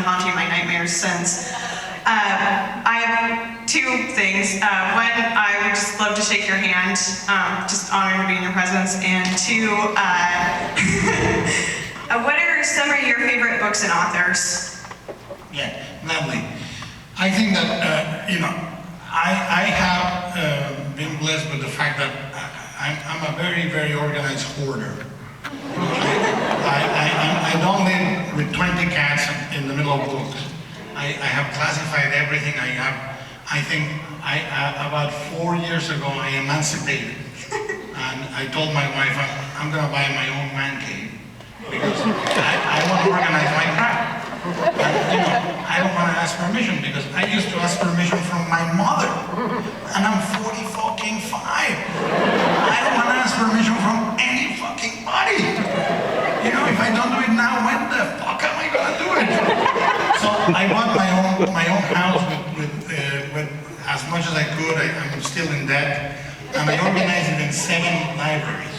haunting my nightmares since. I have two things. One, I would just love to shake your hand, just honored to be in your presence. And two, what are some of your favorite books and authors? Yeah, lovely. I think that, I have been blessed with the fact that I'm a very, very organized hoarder. I don't live with 20 cats in the middle of books. I have classified everything. I think about 4 years ago I emancipated, and I told my wife I'm going to buy my own man cave because I want to organize my crap. And, I don't want to ask permission because I used to ask permission from my mother, and I'm 40 fucking 5. I don't want to ask permission from any fucking body. If I don't do it now, when the fuck am I going to do it? So I bought my own house with as much as I could. I'm still in debt, and I organized it in 7 libraries.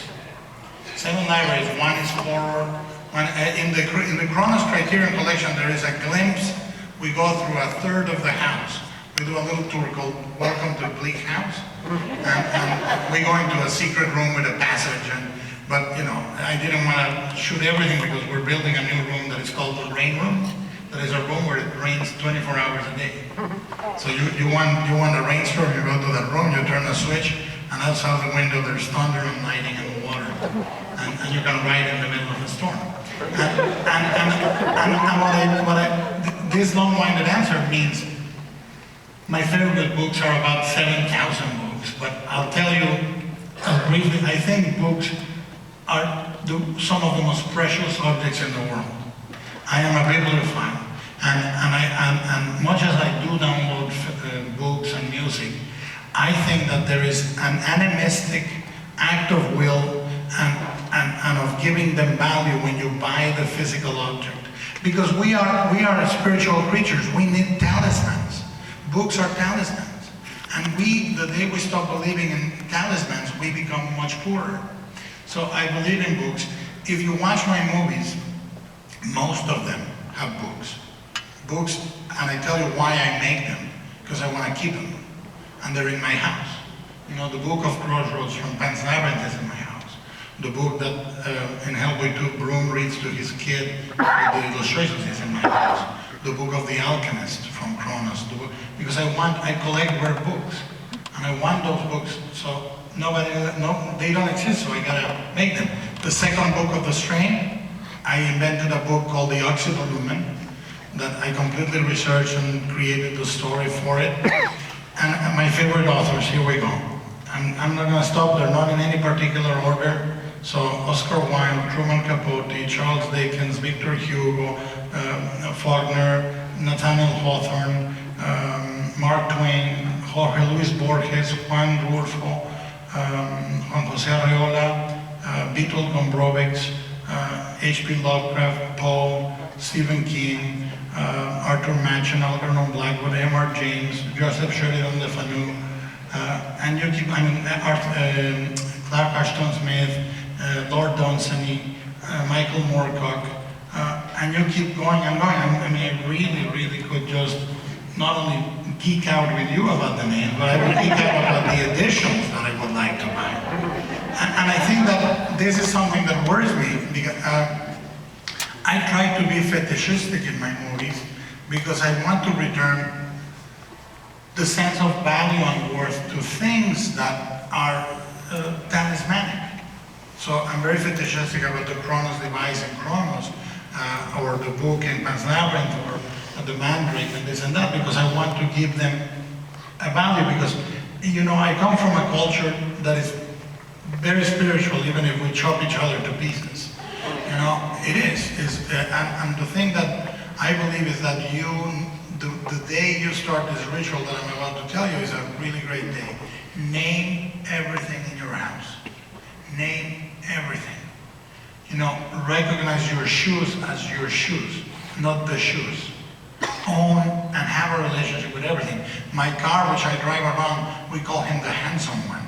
7 libraries. One is horror. In the Kronos Criterion Collection, there is a glimpse. We go through a third of the house. We do a little tour called Welcome to Bleak House, and we go into a secret room with a passage. But I didn't want to shoot everything because we're building a new room that is called the rain room. That is a room where it rains 24 hours a day. So you want a rainstorm, you go to that room, you turn a switch, and outside the window there's thunder and lightning and water, and you can ride in the middle of the storm. This long-winded answer means my favorite books are about 7,000 books, but I'll tell you briefly, I think books are some of the most precious objects in the world. I am a bibliophile, and much as I do download books and music, I think that there is an animistic act of will and of giving them value when you buy the physical object. Because we are spiritual creatures. We need talismans. Books are talismans. And the day we stop believing in talismans, we become much poorer. So I believe in books. If you watch my movies, most of them have books. Books, and I tell you why I make them, because I want to keep them. And they're in my house. The Book of Crossroads from Pan's Labyrinth is in my house. The book that in Hellboy 2 Broom reads to his kid with the illustrations is in my house. The Book of the Alchemist from Kronos. Because I collect rare books. And I want those books. So they don't exist, so I gotta make them. The second book of the strain, I invented a book called The Oxyvolumen that I completely researched and created the story for it. And my favorite authors, here we go. I'm not gonna stop, they're not in any particular order. So Oscar Wilde, Truman Capote, Charles Dickens, Victor Hugo, Faulkner, Nathaniel Hawthorne, Mark Twain, Jorge Luis Borges, Juan Rulfo, Juan Jose Arreola, Bertolt Gombrowicz, H.P. Lovecraft, Poe, Stephen King, Arthur Machen, Algernon Blackwood, M.R. James, Joseph Sheridan Le Fanu, and you keep, Clark Ashton Smith, Lord Dunsany, Michael Moorcock, and you keep going and going. I really could just not only geek out with you about the names, but I would geek out about the editions that I would like to buy. And I think that this is something that worries me, because I try to be fetishistic in my movies because I want to return the sense of value and worth to things that are talismanic. So I'm very fetishistic about the Kronos device in Kronos, or the book in Pan's Labyrinth, or the Mandrake and this and that, because I want to give them a value, because I come from a culture that is very spiritual, even if we chop each other to pieces. It is. And the thing that I believe is that the day you start this ritual that I'm about to tell you is a really great day. Name everything in your house. Name everything. Recognize your shoes as your shoes, not the shoes. Own and have a relationship with everything. My car, which I drive around, we call him the handsome one.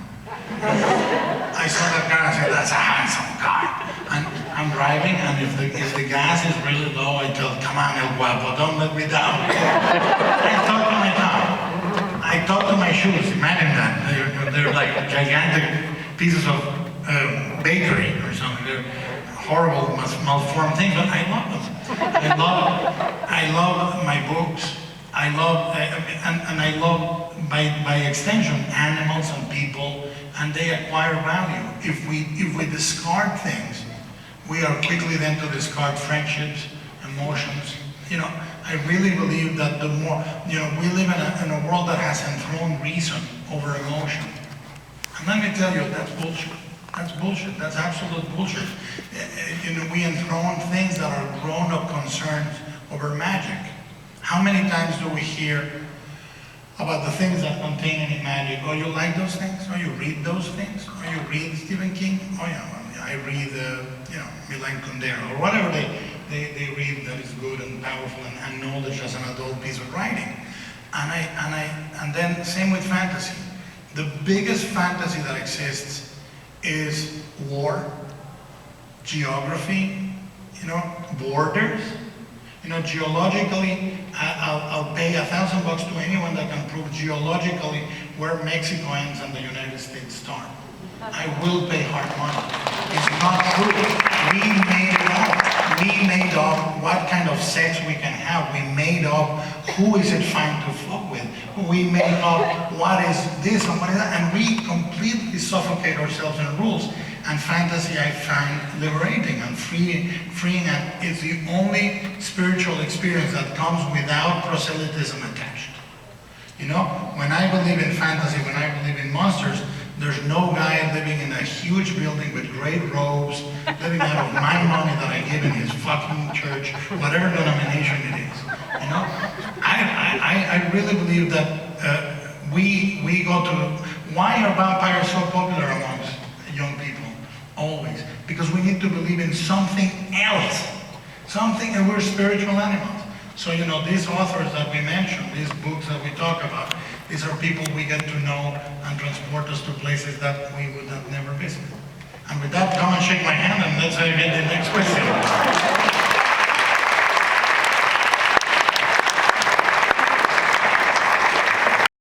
I saw that car and I said, that's a handsome car. And I'm driving, and if the gas is really low, I tell, come on, El Guapo, don't let me down. I talk to my car. I talk to my shoes. Imagine that. They're like gigantic pieces of bakery or something. They're horrible, malformed things, but I love them. I love my books. I love, and I love, by extension, animals and people, and they acquire value. If we discard things, we are quickly then to discard friendships, emotions. I really believe that the more, we live in a world that has enthroned reason over emotion. And let me tell you, that's bullshit. That's bullshit. That's absolute bullshit. We enthrone things that are grown-up concerns over magic. How many times do we hear about the things that contain any magic? Oh, you like those things? Oh, you read those things? Oh, you read Stephen King? Oh, yeah, I read, Milan Kundera, or whatever they read that is good and powerful and knowledge as an adult piece of writing. And then same with fantasy. The biggest fantasy that exists is war, geography, borders. Geologically, I'll pay $1,000 to anyone that can prove geologically where Mexico ends and the United States start. I will pay hard money. It's not true. We made it up. We made up what kind of sex we can have. We made up who is it fine to fuck with. We made up what is this and what is that, and we completely suffocate ourselves in rules. And fantasy I find liberating and freeing, and it's the only spiritual experience that comes without proselytism attached. When I believe in fantasy, when I believe in monsters, there's no guy living in a huge building with great robes, living out of my money that I give in his fucking church, whatever denomination it is. I really believe that we go to, why are vampires so popular amongst young people? Always. Because we need to believe in something else. And we're spiritual animals. So, these authors that we mentioned, these books that we talk about, these are people we get to know and transport us to places that we would have never visited. And with that, come and shake my hand and let's get the next question.